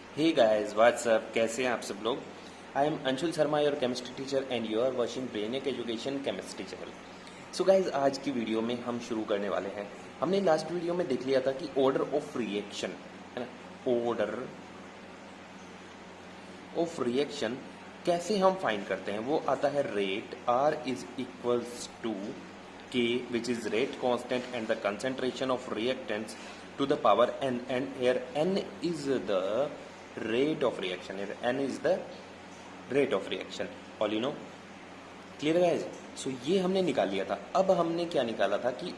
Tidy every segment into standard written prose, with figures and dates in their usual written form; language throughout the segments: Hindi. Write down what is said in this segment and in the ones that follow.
हे गाइस व्हाट्सअप, कैसे हैं आप सब लोग। I am Anshul Sharma, your chemistry teacher and you are watching Brainic education chemistry channel. So guys, आज की वीडियो में हम शुरू करने वाले हैं। हमने लास्ट वीडियो में देख लिया था कि ऑर्डर ऑफ रिएक्शन है ना, ऑर्डर ऑफ रिएक्शन कैसे हम फाइंड करते हैं। वो आता है rate R is equals to K which is rate constant and the concentration of reactants to the power n, and here n is the rate of reaction, here n is the rate of reaction, all you know, clear guys। so ये हमने निकाल लिया था। अब हमने क्या निकाला था कि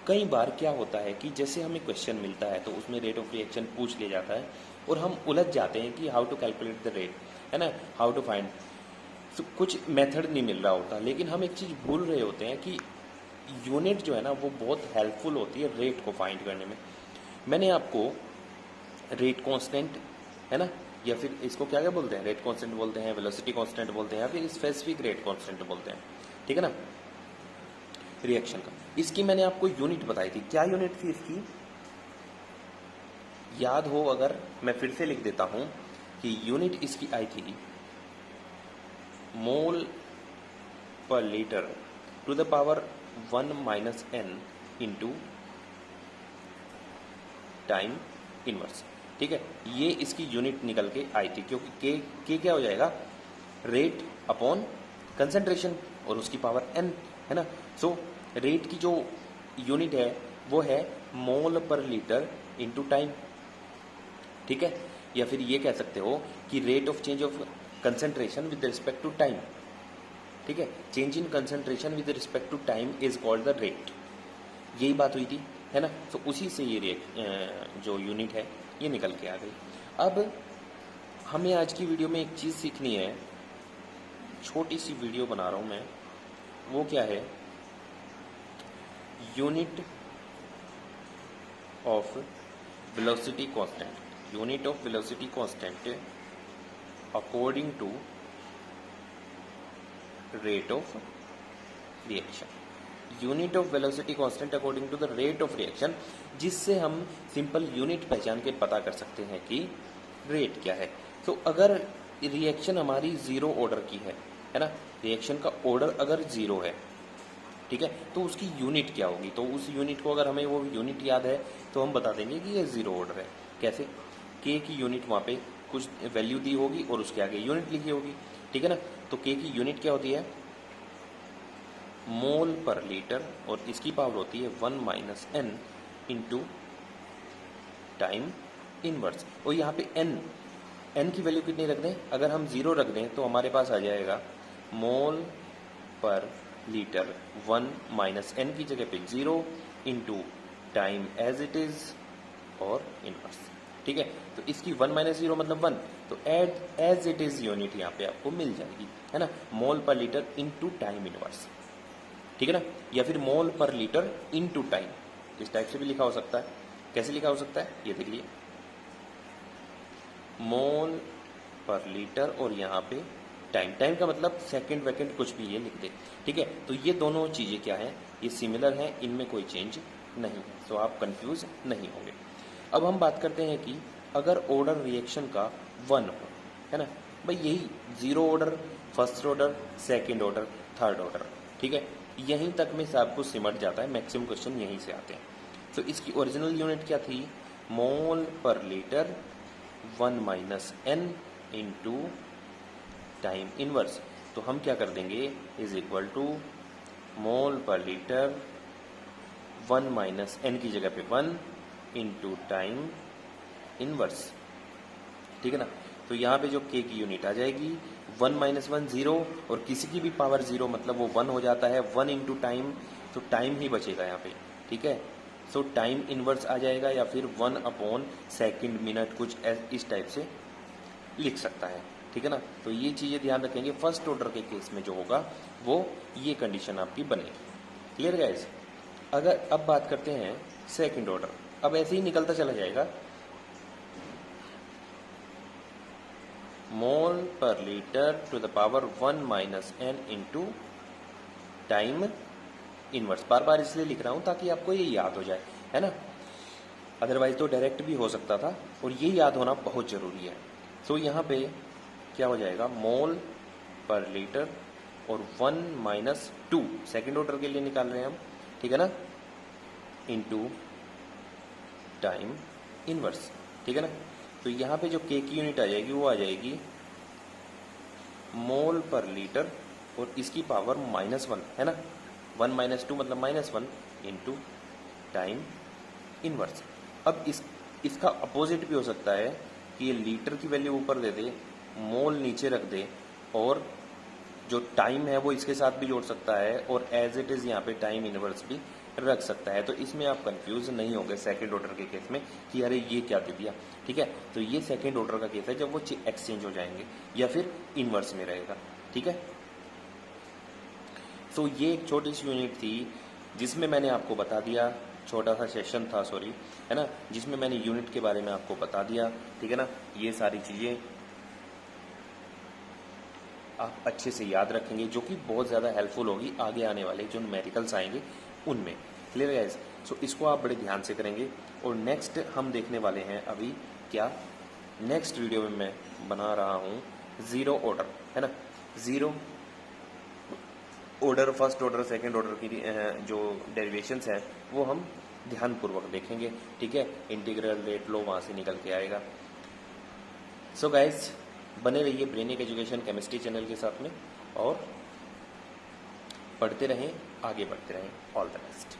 कई बार क्या होता है कि जैसे हमें क्वेश्चन मिलता है तो उसमें रेट ऑफ रिएक्शन पूछ लिया जाता है और हम उलझ जाते हैं कि how to calculate the rate, है ना, हाउ टू फाइंड। तो कुछ मेथड नहीं मिल रहा होता, लेकिन हम एक चीज़ भूल रहे होते हैं कि यूनिट जो है ना वो बहुत हेल्पफुल होती है रेट को फाइंड करने में। मैंने आपको रेट कांस्टेंट, है ना, या फिर इसको क्या क्या बोलते हैं, रेट कांस्टेंट बोलते हैं, वेलोसिटी कांस्टेंट बोलते हैं, या फिर स्पेसिफिक रेट कांस्टेंट बोलते हैं, ठीक है ना, रिएक्शन का। इसकी मैंने आपको यूनिट बताई थी। क्या यूनिट थी इसकी, याद हो अगर मैं फिर से लिख देता हूं कि यूनिट इसकी आई थी mole per litre to the power 1 minus n into time inverse, ठीक है। ये इसकी यूनिट निकल के आई थी, क्योंकि के क्या हो जाएगा, रेट अपॉन कंसंट्रेशन और उसकी पावर n, है ना। सो रेट की जो यूनिट है वो है मोल पर लीटर इंटू टाइम, ठीक है। या फिर ये कह सकते हो कि rate of change of concentration with respect to time, ठीक है। Change in concentration with respect to time is called the rate. यही बात हुई थी, है ना। तो उसी से ये जो यूनिट है ये निकल के आ गई। अब हमें आज की वीडियो में एक चीज़ सीखनी है, छोटी सी वीडियो बना रहा हूँ मैं। वो क्या है, unit of velocity constant, unit of velocity constant according to rate of reaction, unit of velocity constant according to the rate of reaction, जिससे हम सिंपल यूनिट पहचान के पता कर सकते हैं कि रेट क्या है। तो अगर रिएक्शन हमारी जीरो ऑर्डर की है ना, रिएक्शन का ऑर्डर अगर जीरो है, ठीक है, तो उसकी यूनिट क्या होगी। तो उस यूनिट को अगर हमें वो यूनिट याद है तो हम बता देंगे कि ये जीरो ऑर्डर है। कैसे, के की यूनिट वहाँ पे कुछ वैल्यू दी होगी और उसके आगे यूनिट लिखी होगी, ठीक है ना। तो के की यूनिट क्या होती है, मोल पर लीटर, और इसकी पावर होती है 1 minus n into time inverse. और यहाँ पे n की वैल्यू कितनी रख दें, अगर हम जीरो रख दें तो हमारे पास आ जाएगा mole per litre 1 minus n की जगह पे 0 into time as it is और इनवर्स, ठीक है। तो इसकी 1 माइनस 0 मतलब 1, तो एज इट इज यूनिट यहाँ पे आपको मिल जाएगी, है ना, मोल per litre into time inverse, ठीक है ना। या फिर मोल पर लीटर इनटू टाइम, इस टाइप से भी लिखा हो सकता है। कैसे लिखा हो सकता है, ये देख लिए, मोल पर लीटर और यहाँ पे टाइम का मतलब सेकंड वेकेंड कुछ भी ये लिख दे, ठीक है। तो ये दोनों चीज़ें क्या है, ये सिमिलर है, इनमें कोई चेंज नहीं है, तो आप कंफ्यूज नहीं होंगे। अब हम बात करते हैं कि अगर ऑर्डर रिएक्शन का 1 हो, है ना, भाई यही zero order, first order, second order, third order, ठीक है, यहीं तक में सब कुछ सिमट जाता है, मैक्सिमम क्वेश्चन यहीं से आते हैं। तो इसकी ओरिजिनल यूनिट क्या थी, mole per litre 1 minus n into time inverse. तो हम क्या कर देंगे, is equal to mole per litre 1 minus n की जगह पे 1 इंटू टाइम इनवर्स, ठीक है ना। तो यहाँ पे जो k की यूनिट आ जाएगी 1 माइनस 1 0, और किसी की भी पावर 0 मतलब वो 1 हो जाता है, 1 इंटू टाइम, तो टाइम ही बचेगा यहाँ पे, ठीक है। सो टाइम इनवर्स आ जाएगा, या फिर 1 अपॉन सेकेंड मिनट, कुछ इस टाइप से लिख सकता है, ठीक है ना। तो ये चीज़ें ध्यान रखेंगे, फर्स्ट ऑर्डर के केस में जो होगा वो ये कंडीशन आपकी बनेगी। Clear guys. अगर अब बात करते हैं सेकेंड ऑर्डर, अब ऐसे ही निकलता चला जाएगा, mole per litre to the power 1 minus n into time inverse. बार बार इसलिए लिख रहा हूं ताकि आपको ये याद हो जाए, है ना। अदरवाइज तो डायरेक्ट भी हो सकता था, और ये याद होना बहुत ज़रूरी है। सो यहाँ पे क्या हो जाएगा, मोल पर लीटर और 1 - 2 सेकेंड ऑर्डर के लिए निकाल रहे हैं हम, ठीक है ना, इनटू टाइम इनवर्स, ठीक है ना। तो यहाँ पे जो के की यूनिट आ जाएगी वो आ जाएगी मोल पर लीटर और इसकी पावर -1 है ना, 1 - 2 मतलब -1 इंटू टाइम इनवर्स। अब इसका अपोजिट भी हो सकता है कि ये लीटर की वैल्यू ऊपर दे दे, मोल नीचे रख दे, और जो टाइम है वो इसके साथ भी जोड़ सकता है, और एज इट इज़ यहाँ पे टाइम इनवर्स भी रख सकता है। तो इसमें आप कंफ्यूज नहीं होंगे सेकंड ऑर्डर के केस में कि अरे ये क्या दे दिया, ठीक है। तो ये सेकंड ऑर्डर का केस है जब वो एक्सचेंज हो जाएंगे या फिर इनवर्स में रहेगा, ठीक है। सो ये एक छोटी सी यूनिट थी जिसमें मैंने आपको बता दिया, छोटा सा सेशन था सॉरी, है ना, जिसमें मैंने यूनिट के बारे में आपको बता दिया, ठीक है ना। ये सारी चीज़ें आप अच्छे से याद रखेंगे, जो कि बहुत ज़्यादा हेल्पफुल होगी आगे आने वाले जो न्यूमेरिकल्स आएंगे उनमें। Clear guys? सो इसको आप बड़े ध्यान से करेंगे। और नेक्स्ट हम देखने वाले हैं अभी क्या, नेक्स्ट वीडियो में मैं बना रहा हूँ ज़ीरो ऑर्डर, है ना, zero order, first order, second order की जो डेरिवेशंस हैं वो हम ध्यानपूर्वक देखेंगे, ठीक है। इंटीग्रल रेट लो वहाँ से निकल के आएगा। सो गाइज बने रहिए ब्रेनिक एजुकेशन केमिस्ट्री चैनल के साथ में, और पढ़ते रहें, आगे बढ़ते रहें। All the best.